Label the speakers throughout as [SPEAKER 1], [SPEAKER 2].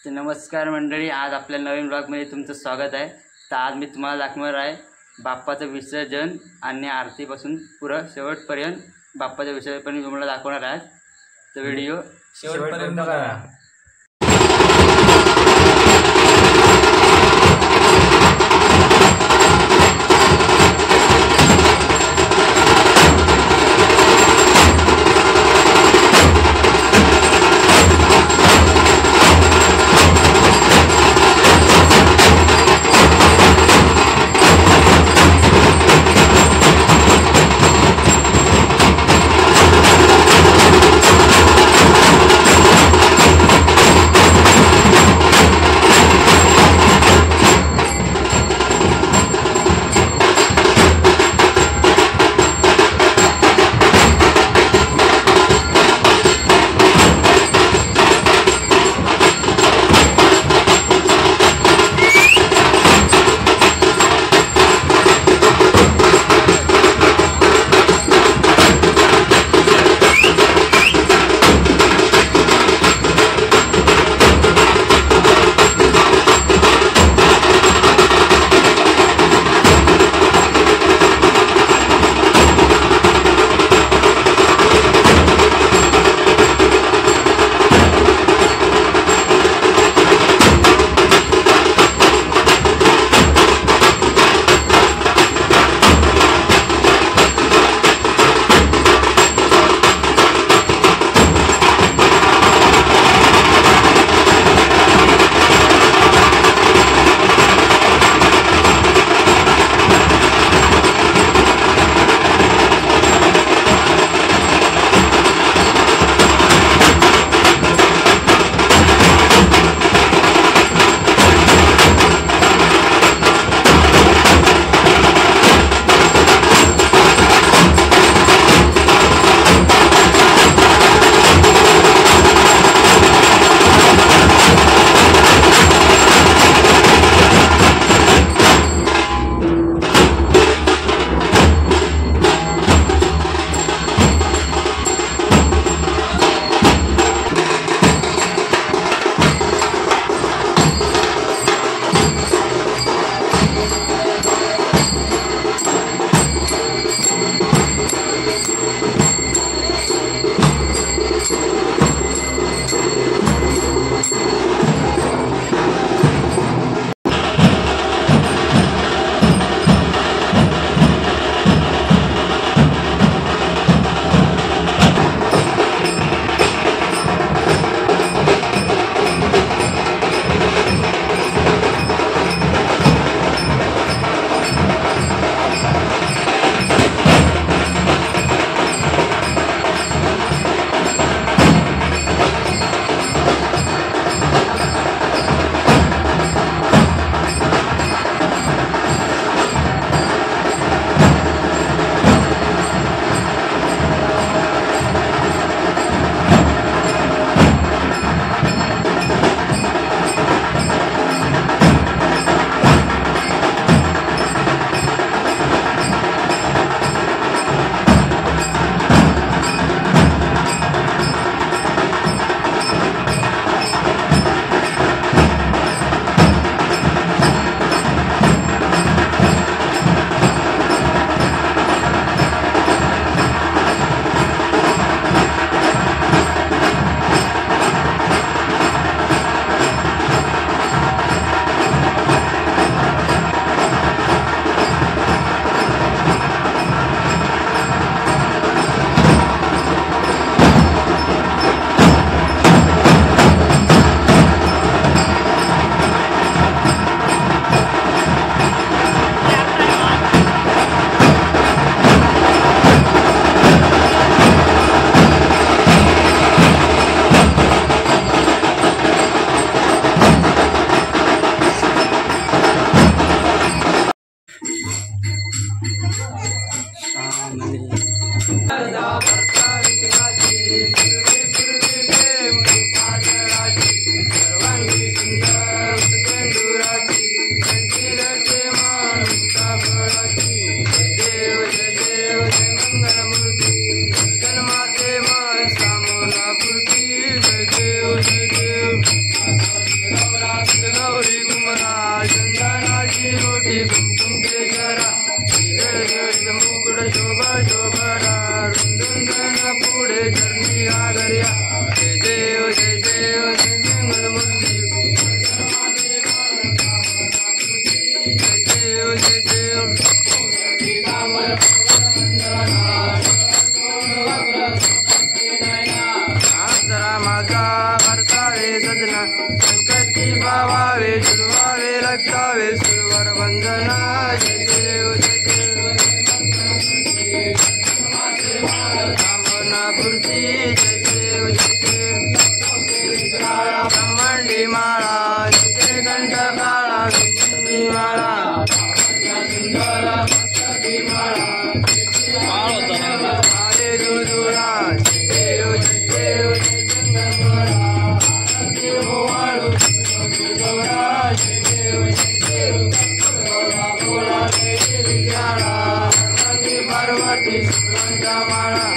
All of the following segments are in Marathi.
[SPEAKER 1] तर नमस्कार मंडळी, आज आपल्या नवीन ब्लॉगमध्ये तुमचं स्वागत आहे। तर आज मी तुम्हाला दाखवणार आहे बाप्पाचं विसर्जन आणि आरतीपासून पुढे शेवटपर्यंत बाप्पाच्या विसर्जनपर्यंत तुम्हाला दाखवणार आहे। तर व्हिडिओ शेवटपर्यंत बघा।
[SPEAKER 2] सजना संकटी भावावे सुलवावे रक्षावे सुरवर वंदना जय देव कामनापूर्ती जय देव ब्रह्मांडी माळा जिथे कंठ काळा विष्णी माळा आले दुर्दुरा जय देव पार्वती माळा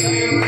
[SPEAKER 3] Thank you.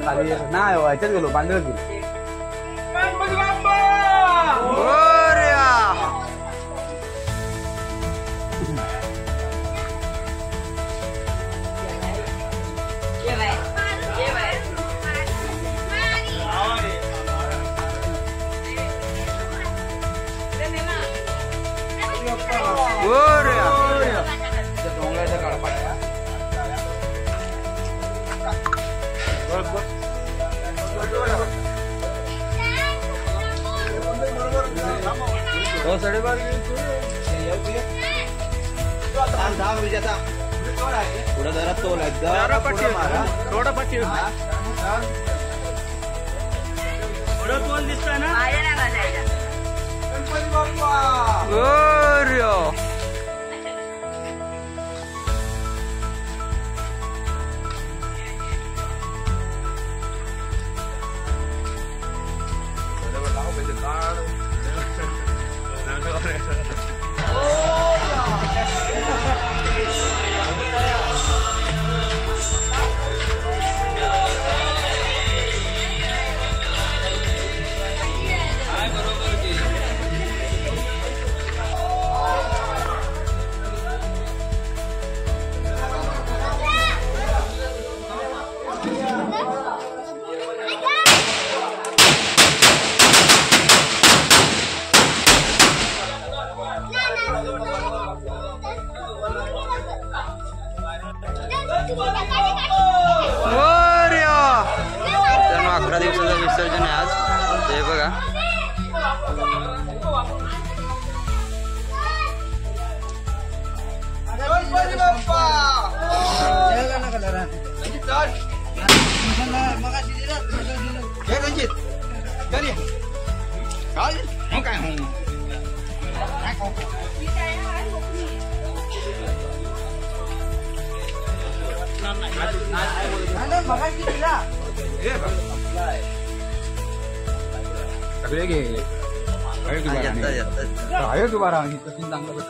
[SPEAKER 3] खाली नाही व्हायच्याच गेलो बांधलं गेलो पुढे जरा तोल थोडा पट्टी तोल दिसतोय ना
[SPEAKER 1] त्यानं 11 दिवसाचं विसर्जन आहे आज ते बघा
[SPEAKER 3] सगळे घे दुबारा चांगलं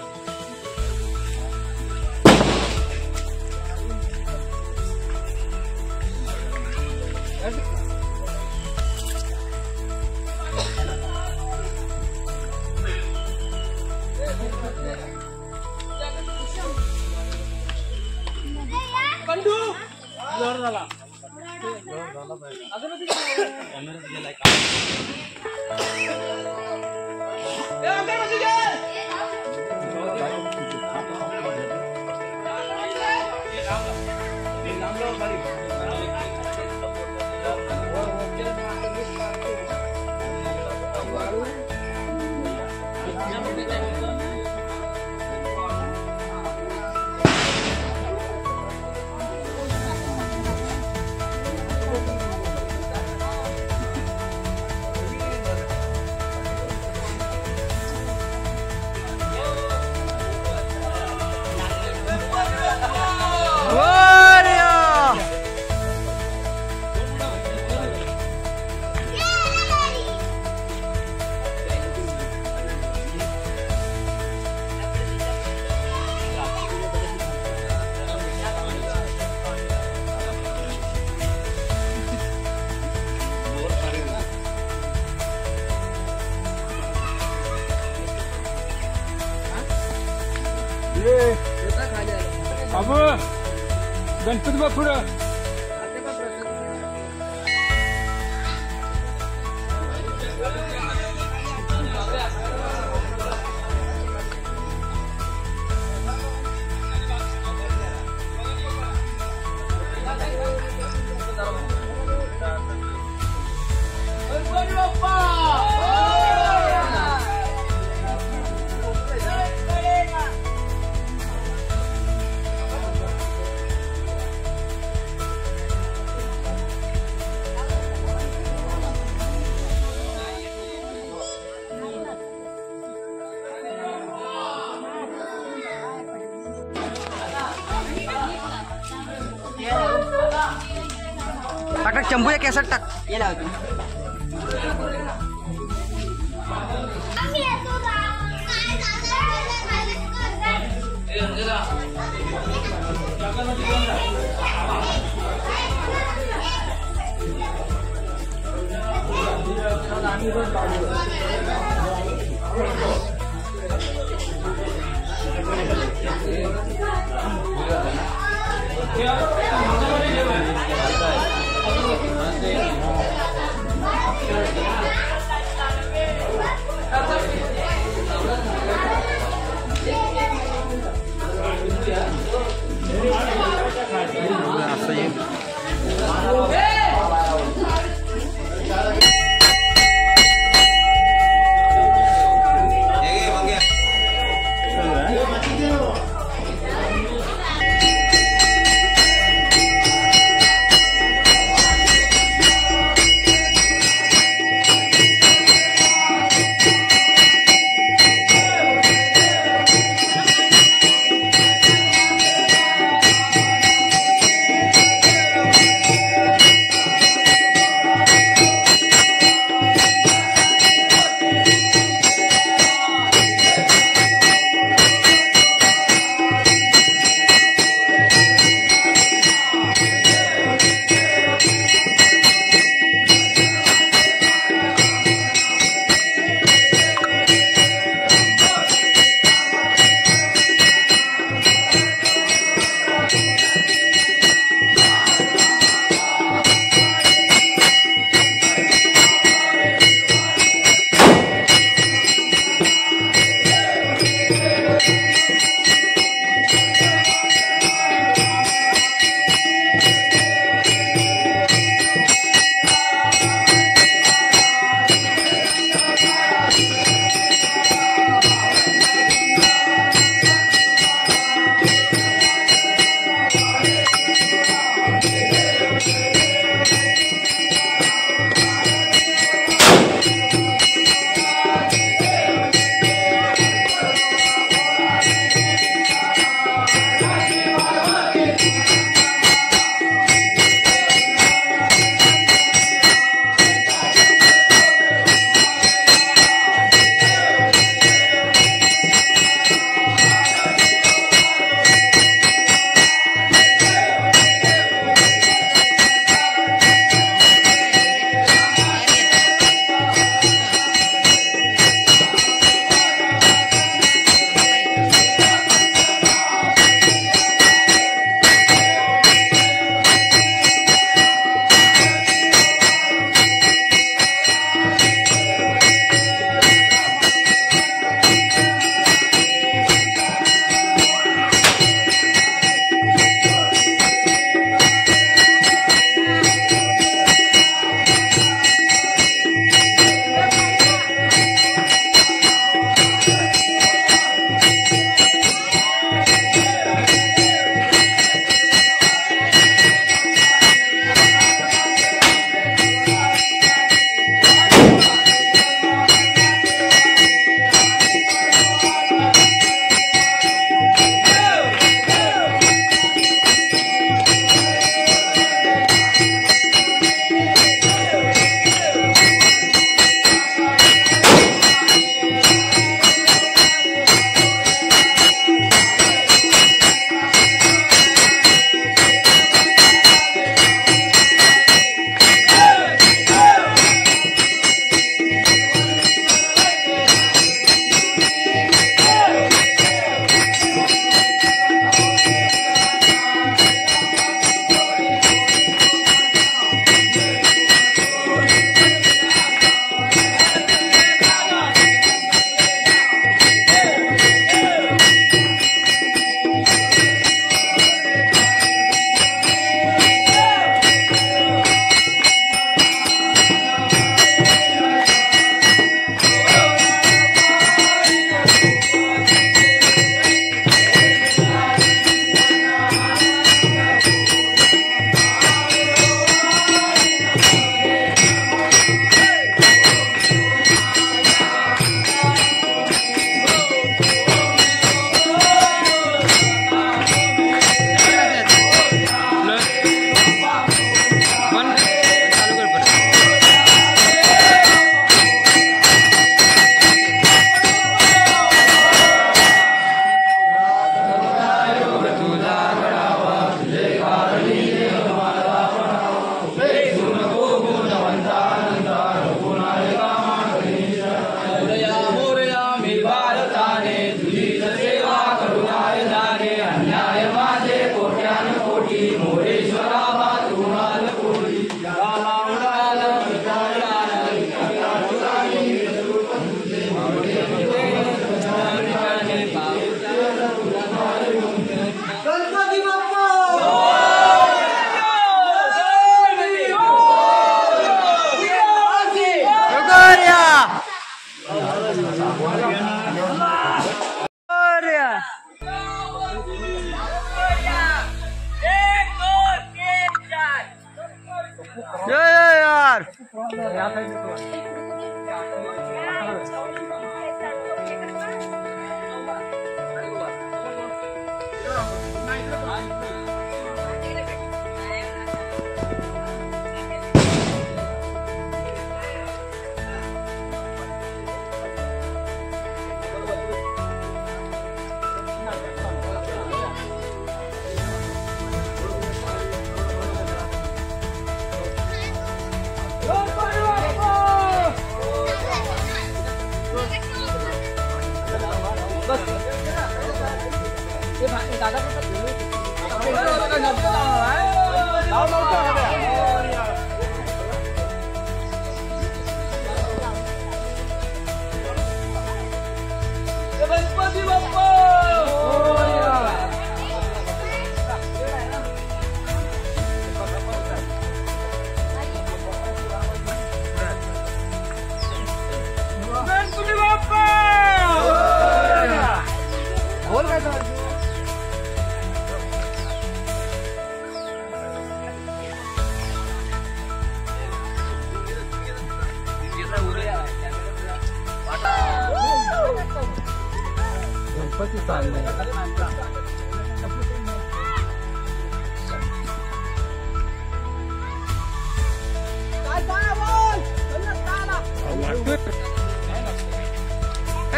[SPEAKER 3] बाबू गणपती बापुरा
[SPEAKER 1] टाक चंबू या कॅसेट टाक
[SPEAKER 4] येला होतो
[SPEAKER 2] आम्ही येतो का काय झालं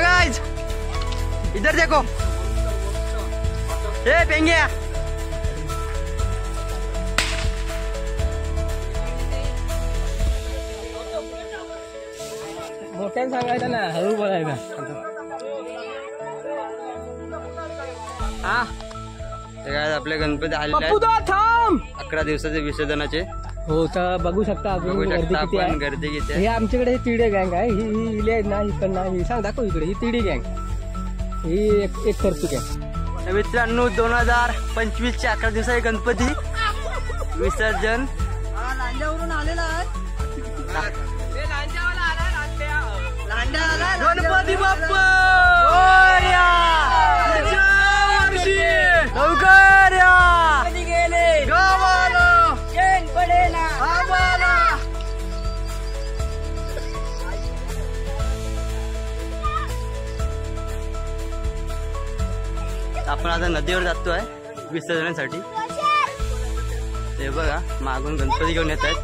[SPEAKER 1] गाइस इधर देखो, ए पेंग्या
[SPEAKER 3] मोठ्याने सांगायचं ना, हळू बोलायचं.
[SPEAKER 1] हा ते काय आपले गणपती आलेले आहेत 11 दिवसाचे विसर्जनाचे.
[SPEAKER 3] हो तर बघू शकता आपण
[SPEAKER 1] बघू
[SPEAKER 3] गर्दी
[SPEAKER 1] शकता
[SPEAKER 3] किती
[SPEAKER 1] आपण
[SPEAKER 3] आहे.
[SPEAKER 1] गर्दी किती
[SPEAKER 3] हे
[SPEAKER 1] आहे.
[SPEAKER 3] आमच्याकडे ही तिडे गँग आहे. ही इले आहेत ना, इकडनं ही सांग दाखव इकडे, ही तिडी गँग, ही एक खर्चू गँग.
[SPEAKER 1] मित्रांनो 2025 चे 11 दिवसाचे गणपती विसर्जन गणपती बाप्पा लवकर या. गावाला आम्हाला. आपण आता नदीवर जातोय विसर्जनासाठी. ते बघा मागून गणपती घेऊन येत आहेत.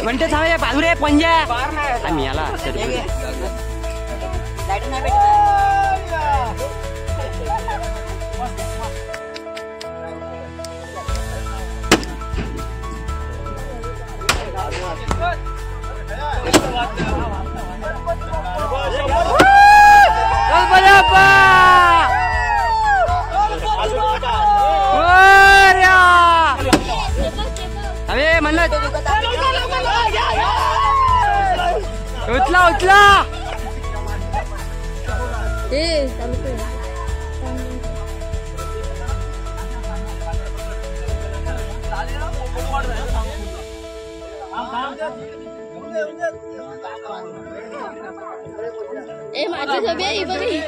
[SPEAKER 1] म्हणते थांबे बाजूरे पंजा आम्ही याला गणपती बाप्पा
[SPEAKER 4] ए माझी छबी आहे बघी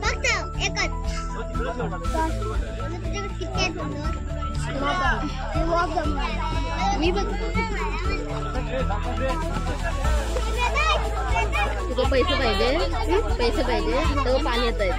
[SPEAKER 4] फक्त एकच मी बघ तुझे पैसे पाहिजे तर पाणी येत आहेत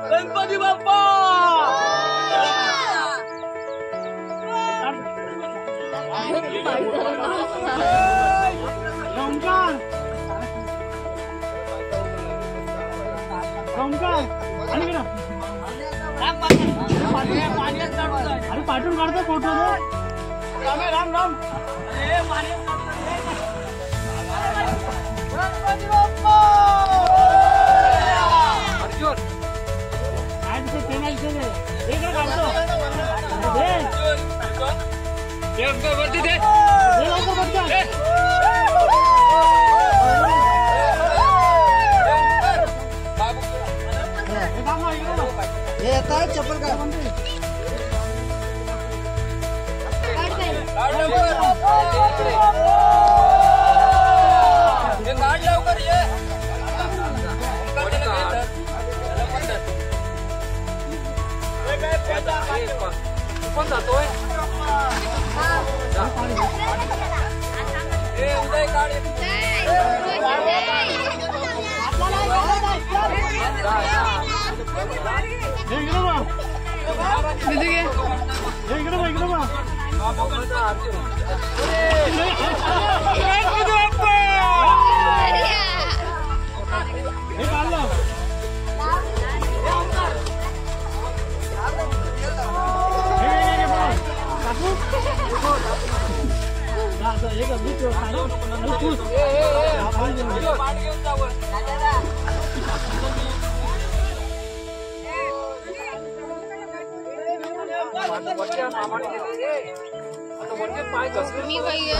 [SPEAKER 2] गणपती बाप्पा अरे पाठवून काढतो फोटो राम राम राम गणपती बाप्पा अर्जुन काय दिसत ते नाही दिसत हे काय काढतो वरती दे येतात चप्पल काय काढ लवकर ये कोण जातोय उदय काढ
[SPEAKER 4] मी काही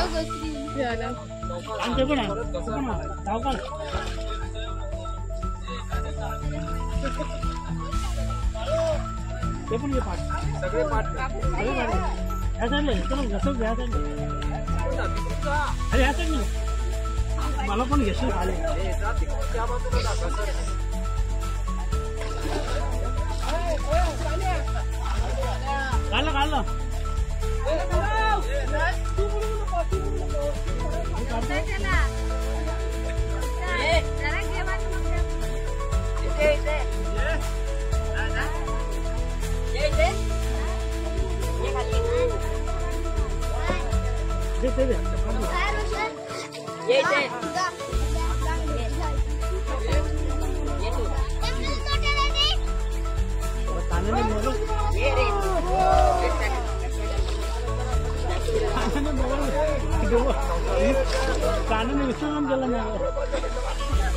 [SPEAKER 2] सगळे पाठ
[SPEAKER 3] मला पण घेशील आले काढलं काढलं कानाने विसरून गेलं नाही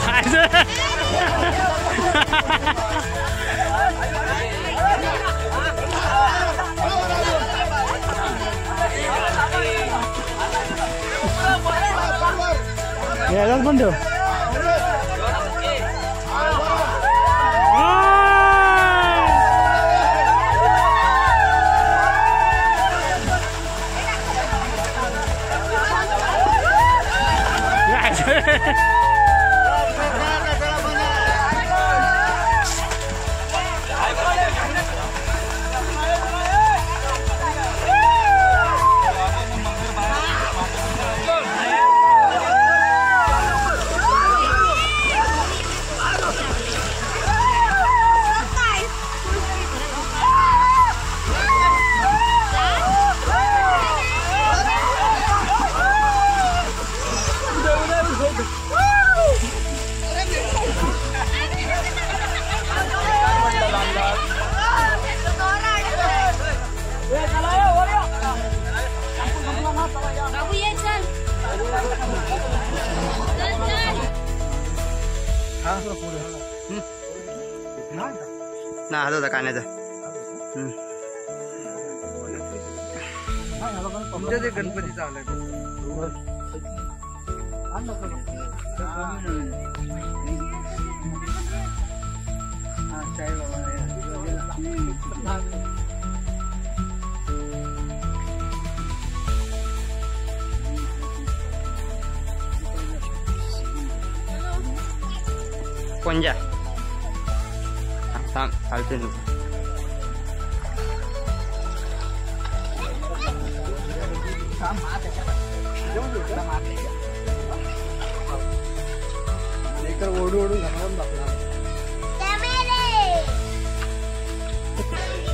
[SPEAKER 2] Ha याच्यात पण ठेव.
[SPEAKER 1] ना हात होता काण्याचा.
[SPEAKER 3] तुमच्या ते गणपती चाललाय
[SPEAKER 1] पंजा थांब चालते ना.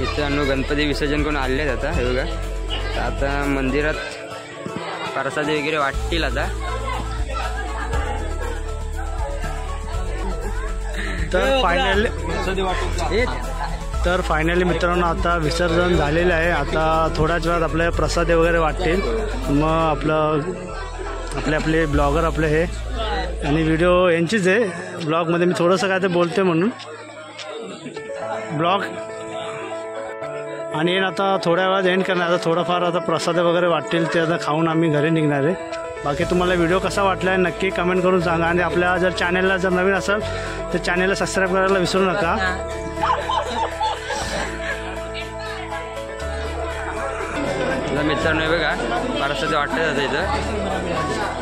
[SPEAKER 1] मित्रांनो गणपती विसर्जन करून आले आहेत आता. हे बघा तर आता मंदिरात प्रसाद वगैरे वाटतील आता.
[SPEAKER 2] तर फायनली मित्रांनो आता विसर्जन झालेलं आहे. आता थोड्याच वेळात आपले प्रसाद वगैरे वाटतील. मग आपले ब्लॉगर आपले हे आणि व्हिडिओ यांचीच आहे. ब्लॉगमध्ये मी थोडंसं काय ते बोलते म्हणून ब्लॉग आणि आता थोड्या वेळात एंड करणार. आता थोडंफार आता प्रसाद वगैरे वाटतील ते आता खाऊन आम्ही घरी निघणार आहे. बाकी तुम्हाला व्हिडिओ कसा वाटला आहे नक्की कमेंट करून सांगा. आणि आपल्या जर चॅनलला जर नवीन असेल तर चॅनलला सबस्क्राईब करायला विसरू नका.
[SPEAKER 1] मित्रांनो हे बघा प्रसाद वाटत जातं इथं.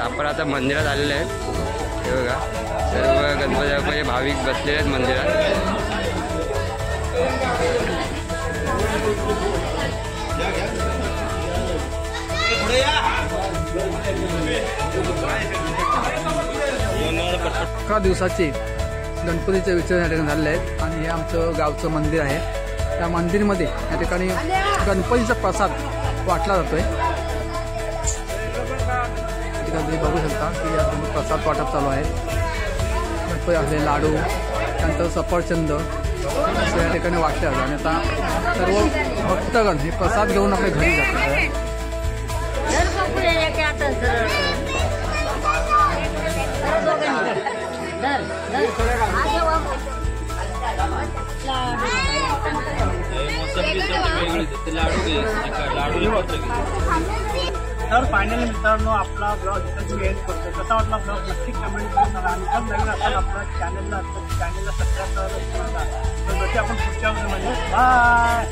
[SPEAKER 1] आपण आता मंदिरात आलेले आहेत. हे बघा सर्व गणपती बाप्पाचे भाविक बसलेले आहेत मंदिरात.
[SPEAKER 3] अकरा दिवसाचे गणपतीचे विसर्जन या ठिकाणी झालेले आहेत. आणि हे आमचं गावचं मंदिर आहे. त्या मंदिरमध्ये या ठिकाणी गणपतीचा प्रसाद वाटला जातोय. तुम्ही बघू शकता की या ठिकाणी प्रसाद वाटप चालू आहे. गणपती असले लाडू त्यानंतर सफरचंद असं या ठिकाणी वाटले जातं. आणि आता सर्व भक्तगण हे प्रसाद घेऊन आपल्या घरी जातात.
[SPEAKER 2] तर फायनली मित्रांनो आपला ब्लॉग इथं एंड करतो. कसा वाटला ब्लॉग नक्की कमेंट करून सांगा. आणि जर नवीन असेल आपल्या चॅनलला सबस्क्राईब करायला विसरू नका. तर आपण पुढच्या व्हिडिओमध्ये बाय.